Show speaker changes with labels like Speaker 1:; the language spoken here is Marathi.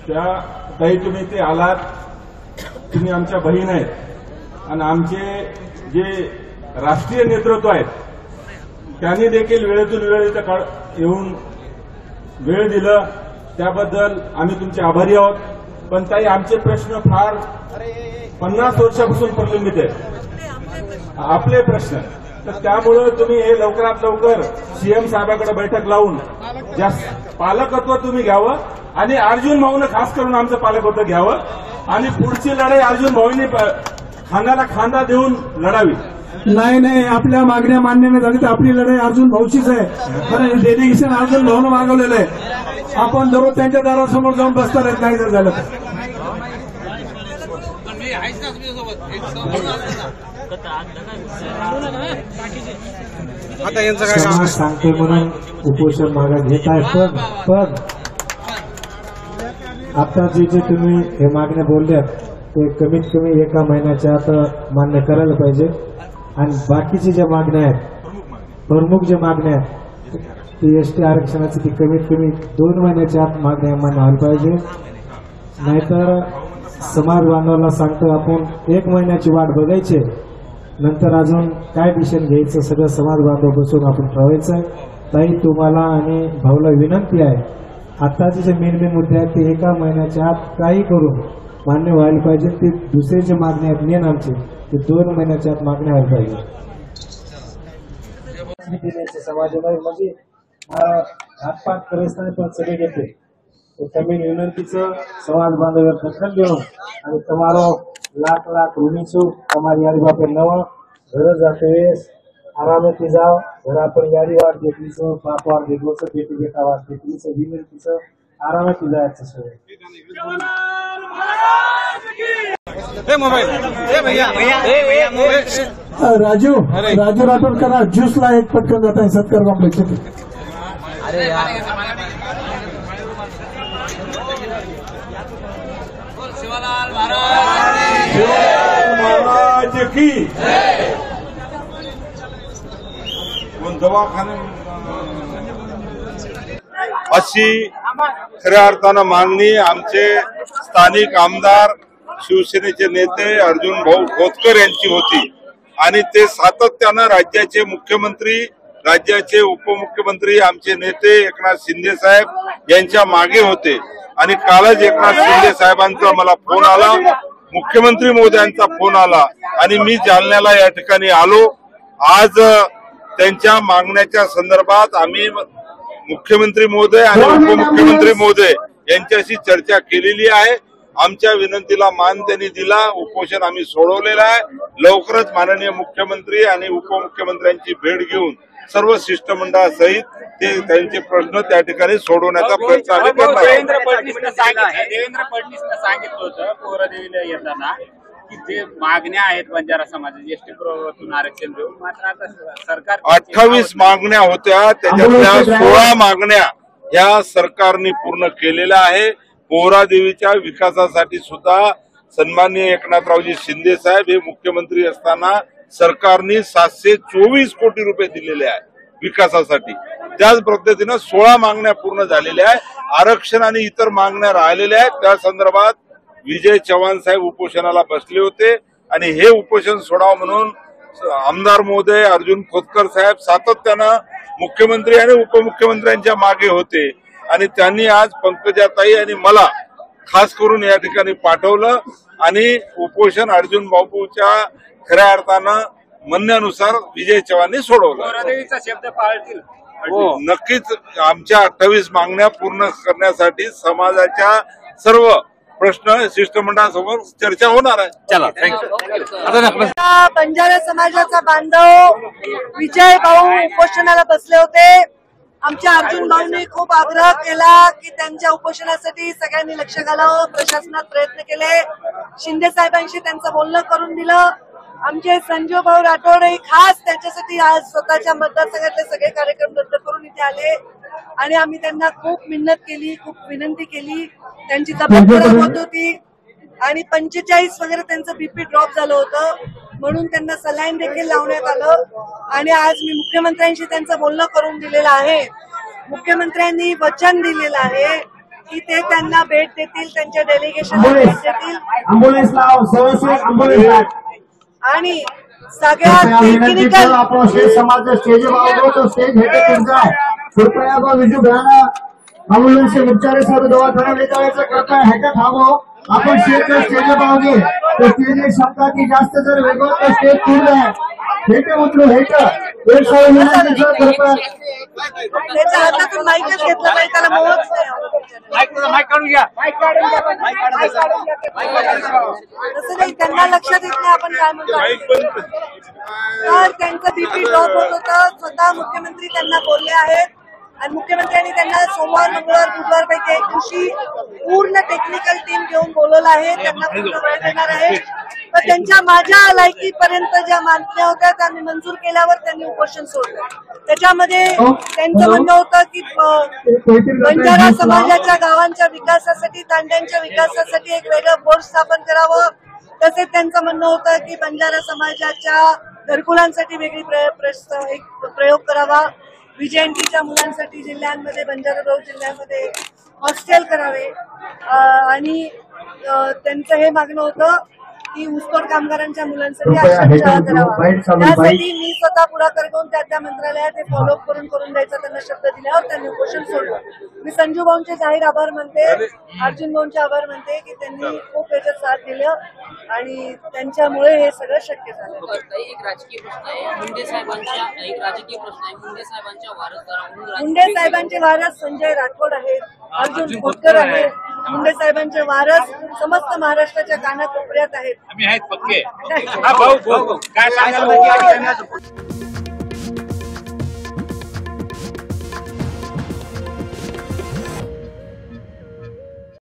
Speaker 1: त्या ताई तुम्ही ते आलात, तुम्ही आमच्या बहीण आहेत आणि आमचे जे राष्ट्रीय नेतृत्व आहेत त्यांनी देखील वेळेतून वेळ इथं येऊन वेळ दिलं, त्याबद्दल आम्ही तुमचे आभारी आहोत. पण ताई आमचे प्रश्न फार 50 वर्षापासून प्रलंबित आहेत, आपले प्रश्न. तर त्यामुळे तुम्ही हे लवकरात लवकर सीएम साहेबांकडे बैठक लावून पालकत्व तुम्ही घ्यावं आणि अर्जुन भाऊनं खास करून आमचं पालकत्व घ्यावं आणि पुढची लढाई अर्जुन भाऊंनी खांद्याला खांदा देऊन लढावी.
Speaker 2: नाही, आपल्या मागण्या मान्य नाही झाली तर आपली लढाई अर्जुन भाऊचीच आहे. कारण डेलिगेशन अर्जुन भाऊनं मागवलेलं आहे. आपण दररोज त्यांच्या दारासमोर जाऊन बसता येत नाही जर झालं तर.
Speaker 3: आता यांचं काय काम सांगते म्हणून उपोषण मागे घेत आहे. पण आता जे तुम्ही हे मागण्या बोलल्यात ते कमीत कमी एका महिन्याच्या आत मान्य करायला पाहिजे. आणि बाकीच्या ज्या मागण्या आहेत, प्रमुख ज्या मागण्या आहेत, ती एसटी आरक्षणाची ती कमीत कमी 2 महिन्याच्या आत मागण्या मान्य व्हायला पाहिजे. नाहीतर समाज बांधवांना सांगतो आपण 1 महिन्याची वाट बघायची, नंतर अजून काय डिसिजन घ्यायचं सगळं समाज बांधव बसून आपण ठरवायचं आहे. ताई तुम्हाला आणि भाऊला विनंती आहे, आताचे जे मेन मुद्दे आहेत ते एका महिन्याच्या आत काही करून मान्य व्हायला पाहिजे. ते दुसरे जे मागणे आहेत मेन आमचे ते 2 महिन्याच्या आत मागण्या व्हायला पाहिजे. समाजामध्ये म्हणजे हातपात करताना पण सगळे घेते तमिळ विनंतीचं समाज बांधव दखल घेऊन आणि તમારો લાખ લાખ ઋણી છું. તમારી યારી બાપે નવા ઘર જાતે આરામેથી જાઓ. ઘર પર યારી વાટ દેખી છો, બાપ વાટ દેખો છો, બેટી બેટા વાટ દેખી છો, વિનંતી છે આરામેથી જાયचं છે.
Speaker 2: राजू राठोड करा ज्यूसला एक पटकन जात आहे सत्कार कॉम्प्लेक्स.
Speaker 1: महाराज की दवाखाने
Speaker 4: अशी खऱ्या अर्थानं मागणी आमचे स्थानिक आमदार शिवसेनेचे नेते अर्जुन भाऊ खोतकर यांची होती आणि ते सातत्यानं राज्याचे मुख्यमंत्री, राज्याचे उपमुख्यमंत्री, आमचे नेते एकनाथ शिंदे साहेब यांच्या मागे होते. आणि कालच एकनाथ शिंदे साहेबांचा मला फोन आला, मुख्यमंत्री महोदयांचा फोन आला आणि मी जालन्याला या ठिकाणी आलो. आज त्यांच्या मागण्याच्या संदर्भात आम्ही मुख्यमंत्री महोदय आणि उपमुख्यमंत्री महोदय यांच्याशी चर्चा केलेली आहे. आमच्या विनंतीला मान त्यांनी दिला, उपोषण आम्ही सोडवलेलं आहे. लवकरच माननीय मुख्यमंत्री आणि उपमुख्यमंत्र्यांची भेट घेऊन सर्व शिष्टमंडळासहित ते त्यांचे प्रश्न त्या ठिकाणी सोडवण्याचा प्रयत्न आम्ही करणार.
Speaker 5: देवेंद्र फडणवीसनं सांगितलं होतं पोहरादेवीला येताना की जे मागण्या आहेत बंजारा समाजाच्या एसटी प्रवर्गातून आरक्षण देऊन, मात्र आता सरकार
Speaker 4: 28 मागण्या होत्या, त्याच्यातल्या 16 मागण्या या सरकारने पूर्ण केलेल्या आहे. पोहरादेवीच्या विकासासाठी सुद्धा सन्माननीय एकनाथरावजी शिंदे साहेब हे मुख्यमंत्री असताना सरकारने 724 कोटी रुपये दिलेले आहेत विकासासाठी. त्याच पद्धतीनं 16 मागण्या पूर्ण झालेल्या आहेत. आरक्षण आणि इतर मागण्या राहिलेल्या आहेत. त्या संदर्भात विजय चव्हाण साहेब उपोषणाला बसले होते आणि हे उपोषण सोडावं म्हणून आमदार महोदय अर्जुन खोतकर साहेब सातत्यानं मुख्यमंत्री आणि उपमुख्यमंत्र्यांच्या मागे होते आणि त्यांनी आज पंकजाताई आणि मला खास करून या ठिकाणी पाठवलं आणि उपोषण अर्जुन बाबूच्या खऱ्या अर्थानं म्हणण्यानुसार विजय चव्हाणनी सोडवलं.
Speaker 5: पोहरादेवीचा शब्द पाळतील.
Speaker 4: नक्कीच आमच्या 28 मागण्या पूर्ण करण्यासाठी समाजाच्या सर्व प्रश्न शिष्टमंडळासमोर चर्चा होणार आहे.
Speaker 5: चला, थँक्यू.
Speaker 6: बंजारा समाजाचा बांधव विजय भाऊ उपोषणाला बसले होते. आमच्या अर्जुन भाऊंनी खूप आग्रह केला की त्यांच्या उपोषणासाठी सगळ्यांनी लक्ष घालावं, प्रशासनात प्रयत्न केले, शिंदे साहेबांशी त्यांचं बोलणं करून दिलं. आमचे संजू भाऊ राठोडही खास त्यांच्यासाठी आज स्वतःच्या मतदारसंघातले सगळे कार्यक्रम रद्द करून इथे आले आणि आम्ही त्यांना खूप मिन्नत केली, खूप विनंती केली. त्यांची तब्येत खराब होत होती आणि 45 वगैरे त्यांचं बीपी ड्रॉप झालं होतं. म्हणून त्यांना सलाईन देखील लावण्यात आलं आणि आज मी मुख्यमंत्र्यांशी त्यांचं बोलणं करून दिलेलं आहे. मुख्यमंत्र्यांनी वचन दिलेलं आहे की ते त्यांना भेट देतील, त्यांच्या डेलिगेशनला भेट देतील आणि सगळ्यात टेक्निकल
Speaker 7: कृपया विजू घ्या अम्बुलन्स उपचार सर्व दवाखाना ले जायचं कृपया ह्याच्यात थांबव. आपण स्टेज पाहूगे तर स्टेज शकता की जास्त जर वेगळं तर स्टेज पूर्ण आहे. हेट उतरू हेट एक सौ विनंती सर कृपया
Speaker 6: त्याच्या हातातून माईकच घेतलं पाहिजे, त्याला मोहच तसं नाही. त्यांना लक्षात येत नाही आपण काय म्हणतो. तर त्यांचं बीपी ड्रॉप होत होतं. स्वतः मुख्यमंत्री त्यांना बोलले आहेत आणि मुख्यमंत्र्यांनी त्यांना सोमवार, मंगळवार, बुधवार पैकी एक दिवशी पूर्ण टेक्निकल टीम घेऊन बोलवलं आहे. त्यांना पूर्ण वेळ देणार आहे. तर त्यांच्या माझ्या लायकीपर्यंत ज्या मागण्या होत्या त्या मी मंजूर केल्यावर त्यांनी उपोषण सोडलं. त्याच्यामध्ये त्यांचं म्हणणं होतं की बंजारा समाजाच्या गावांच्या विकासासाठी, तांड्यांच्या विकासासाठी एक वेगळं बोर्ड स्थापन करावं. तसेच त्यांचं म्हणणं होतं की बंजारा समाजाच्या घरकुलांसाठी वेगळी एक प्रयोग करावा. विजयंतीच्या मुलांसाठी जिल्ह्यांमध्ये, बंजारा जिल्ह्यामध्ये हॉस्टेल करावे आणि त्यांचं हे मागणं होतं की ऊसतोड कामगारांच्या मुलांसाठी आश्रमशाळा करावा. त्यासाठी मी स्वतः पुढाकार घेऊन त्या मंत्रालयात हे फॉलोअप करून द्यायचा त्यांना शब्द दिल्यावर त्यांनी उपोषण सोडलं. मी संजू भाऊंचे जाहीर आभार मानते, अर्जुन भाऊंचे आभार मानते की त्यांनी खूप याच्यात साथ दिलं आणि त्यांच्यामुळे हे सगळं शक्य झालं.
Speaker 8: एक राजकीय प्रश्न आहे, मुंडे साहेबांच्या वारसदारांहून
Speaker 6: मुंडे साहेबांचे वारस संजय राठोड आहेत, अर्जुन खोतकर आहेत. मुंडे साहेबांचे वारस समस्त महाराष्ट्राच्या कानाकोपऱ्यात आहेत.
Speaker 5: आम्ही आहेत पक्के. हा भाऊ काय सांगाल?